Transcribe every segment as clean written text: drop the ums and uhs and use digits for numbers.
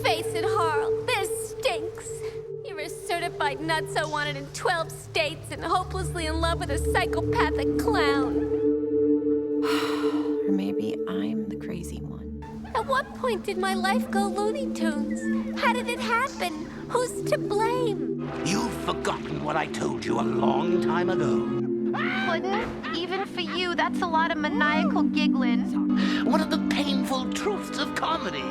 Face it, Harl, this stinks. You're a certified nutso wanted in 12 states and hopelessly in love with a psychopathic clown. Or maybe I'm the crazy one. At what point did my life go Looney Tunes? How did it happen? Who's to blame? You've forgotten what I told you a long time ago. Couldn't? Even for you, that's a lot of maniacal giggling. One of the painful truths of comedy.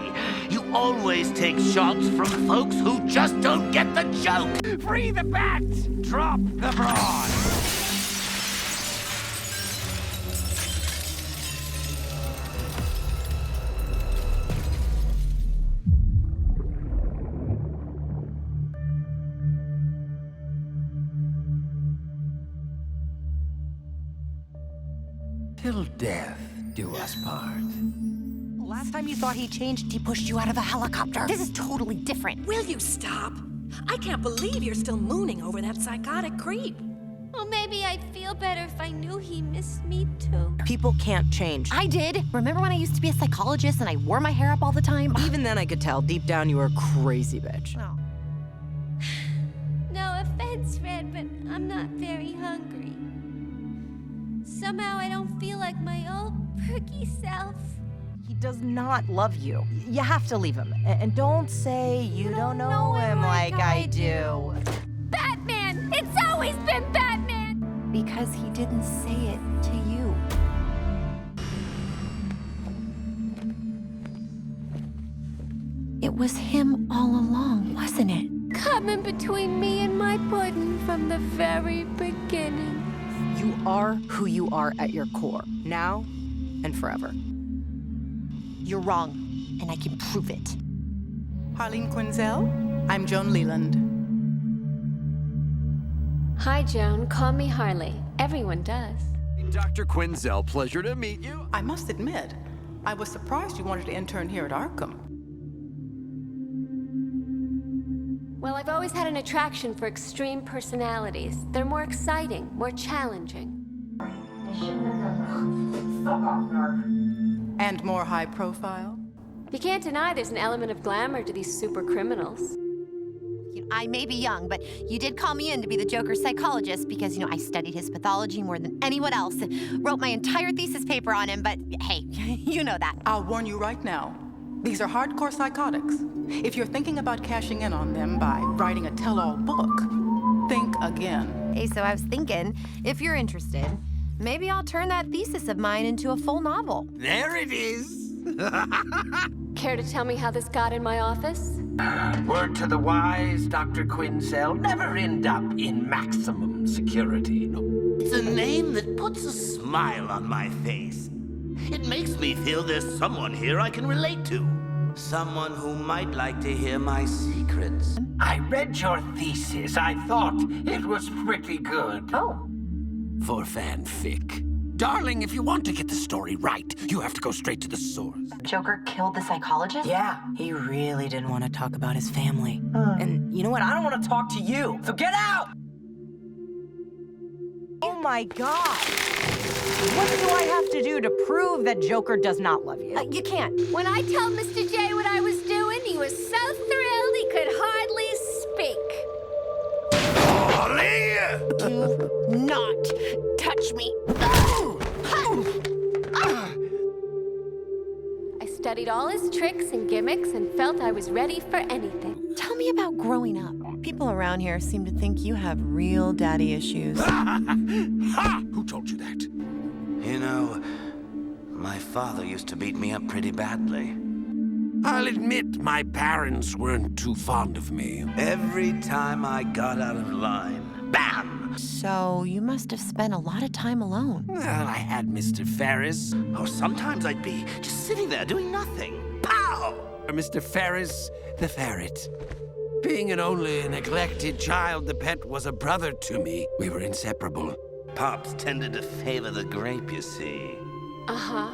You always take shots from folks who just don't get the joke. Free the bat! Drop the broad! Till death do us part. Last time you thought he changed, he pushed you out of a helicopter. This is totally different. Will you stop? I can't believe you're still mooning over that psychotic creep. Well, maybe I'd feel better if I knew he missed me too. People can't change. I did. Remember when I used to be a psychologist and I wore my hair up all the time? Even then I could tell, deep down you were a crazy bitch. Oh. No offense, Fred, but I'm not very hungry. Somehow I don't feel like my old perky self. He does not love you. You have to leave him. And don't say you don't know him like I do. Batman! It's always been Batman! Because he didn't say it to you. It was him all along, wasn't it? Coming between me and my pudding from the very beginning. You are who you are at your core, now and forever. You're wrong, and I can prove it. Harleen Quinzel, I'm Joan Leland. Hi, Joan. Call me Harley. Everyone does. Dr. Quinzel, pleasure to meet you. I must admit, I was surprised you wanted to intern here at Arkham. Well, I've always had an attraction for extreme personalities. They're more exciting, more challenging. And more high profile? You can't deny there's an element of glamour to these super criminals. I may be young, but you did call me in to be the Joker's psychologist because, I studied his pathology more than anyone else and wrote my entire thesis paper on him, but hey, you know that. I'll warn you right now. These are hardcore psychotics. If you're thinking about cashing in on them by writing a tell-all book, think again. Hey, so I was thinking, if you're interested, maybe I'll turn that thesis of mine into a full novel. There it is. Care to tell me how this got in my office? Word to the wise, Dr. Quinzel, never end up in maximum security. It's a name that puts a smile on my face. It makes me feel there's someone here I can relate to. Someone who might like to hear my secrets. I read your thesis. I thought it was pretty good. Oh. For fanfic. Darling, if you want to get the story right, you have to go straight to the source. Joker killed the psychologist? Yeah, he really didn't want to talk about his family. And you know what? I don't want to talk to you, so get out! Oh my God! What do I have to do to prove that Joker does not love you? You can't. When I told Mr. J what I was doing, he was so thrilled he could hardly speak. Harley! Do not touch me. I studied all his tricks and gimmicks and felt I was ready for anything. Tell me about growing up. People around here seem to think you have real daddy issues. Ha! Who told you that? You know, my father used to beat me up pretty badly. I'll admit my parents weren't too fond of me. Every time I got out of line, bam! So you must have spent a lot of time alone. Well, I had Mr. Ferris. Oh, sometimes I'd be just sitting there doing nothing. Pow! Mr. Ferris, the ferret. Being an only neglected child, the pet was a brother to me. We were inseparable. Pops tended to favor the grape, you see. Uh-huh.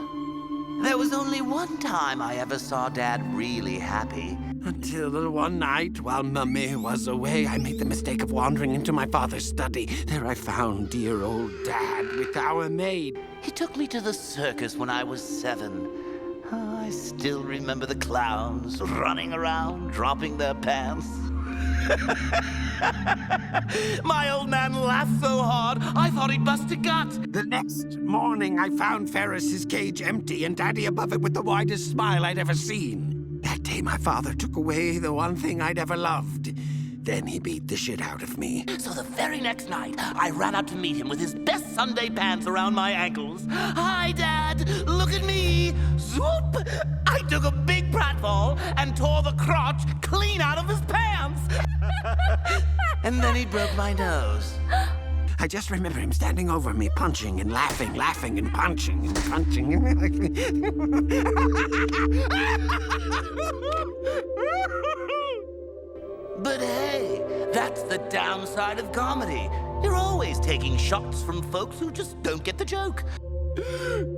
There was only one time I ever saw Dad really happy. Until one night, while Mummy was away, I made the mistake of wandering into my father's study. There I found dear old Dad with our maid. He took me to the circus when I was 7. I still remember the clowns running around, dropping their pants. My old man laughed so hard, I thought he'd bust a gut. The next morning, I found Ferris's cage empty and Daddy above it with the widest smile I'd ever seen. That day, my father took away the one thing I'd ever loved. Then he beat the shit out of me. So the very next night, I ran out to meet him with his best Sunday pants around my ankles. Hi, Dad! Look at me! Swoop! I took a big pratfall and tore the crotch clean out of his pants! And then he broke my nose. I just remember him standing over me, punching and laughing, laughing and punching and punching. But hey, that's the downside of comedy. You're always taking shots from folks who just don't get the joke.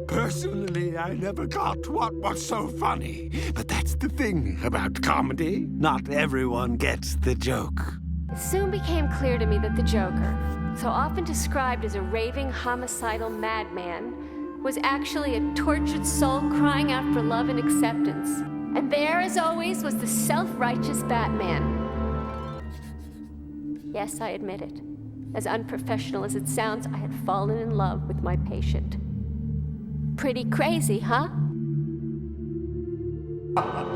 Personally, I never got what was so funny. But that's the thing about comedy. Not everyone gets the joke. It soon became clear to me that the Joker, so often described as a raving, homicidal madman, was actually a tortured soul crying out for love and acceptance. And there, as always, was the self-righteous Batman. Yes, I admit it. As unprofessional as it sounds, I had fallen in love with my patient. Pretty crazy, huh?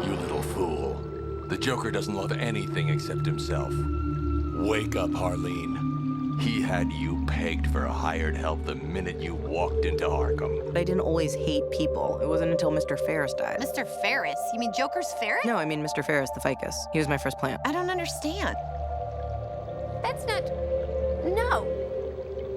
You little fool. The Joker doesn't love anything except himself. Wake up, Harleen. He had you pegged for hired help the minute you walked into Arkham. But I didn't always hate people. It wasn't until Mr. Ferris died. Mr. Ferris? You mean Joker's ferret? No, I mean Mr. Ferris, the ficus. He was my first plant. I don't understand. That's not... No.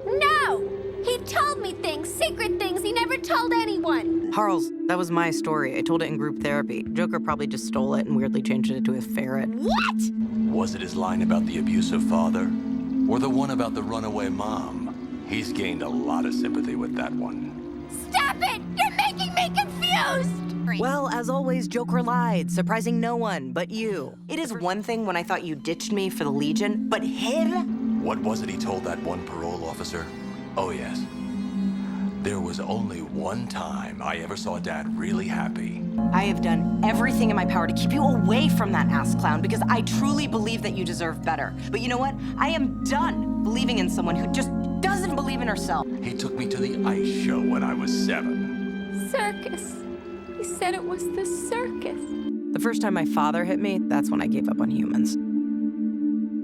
No! He told me things, secret things he never told anyone. Harles, that was my story. I told it in group therapy. Joker probably just stole it and weirdly changed it to a ferret. What? Was it his line about the abusive father? Or the one about the runaway mom? He's gained a lot of sympathy with that one. Stop it! You're making me confused! Well, as always, Joker lied, surprising no one but you. It is one thing when I thought you ditched me for the Legion, but him? What was it he told that one parole officer? Oh, yes. There was only one time I ever saw Dad really happy. I have done everything in my power to keep you away from that ass clown because I truly believe that you deserve better. But you know what? I am done believing in someone who just doesn't believe in herself. He took me to the ice show when I was 7. Circus. He said it was the circus. The first time my father hit me, that's when I gave up on humans.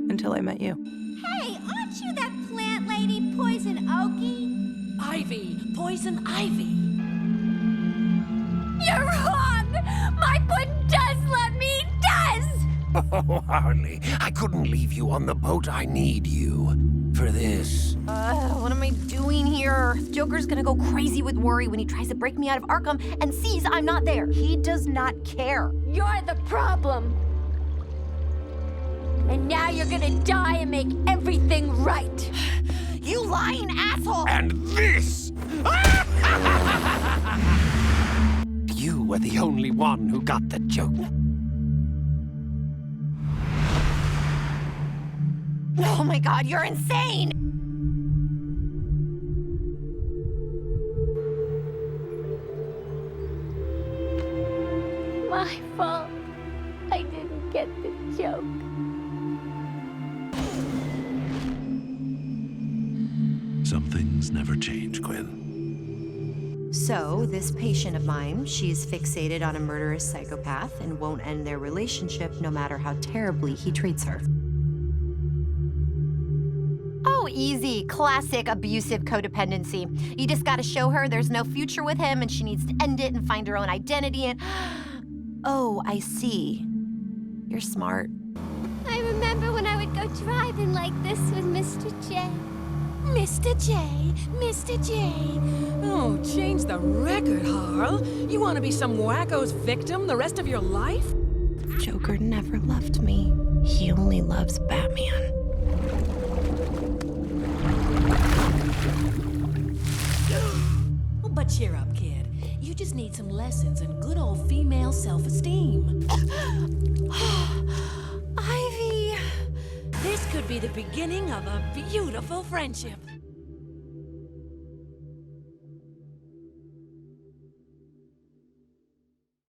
Until I met you. Hey, aren't you that plant lady, Poison Oakie? Ivy, poison ivy. You're wrong! My boy does love me, he does! Oh, Harley, I couldn't leave you on the boat. I need you for this. What am I doing here? Joker's gonna go crazy with worry when he tries to break me out of Arkham and sees I'm not there. He does not care. You're the problem. And now you're gonna die and make everything right. You lying asshole! And this! You were the only one who got the joke. Oh my God, you're insane! My fault. I didn't get the joke. Some things never change, Quinn. So, this patient of mine, she's fixated on a murderous psychopath and won't end their relationship no matter how terribly he treats her. Oh, easy. Classic abusive codependency. You just gotta show her there's no future with him and she needs to end it and find her own identity and... Oh, I see. You're smart. I remember when I would go driving like this with Mr. J. Mr. J, Mr. J. Oh, change the record, Harl. You want to be some wacko's victim the rest of your life? Joker never loved me. He only loves Batman. Oh, but cheer up, kid. You just need some lessons in good old female self-esteem. Ivy! This could be the beginning of a beautiful friendship.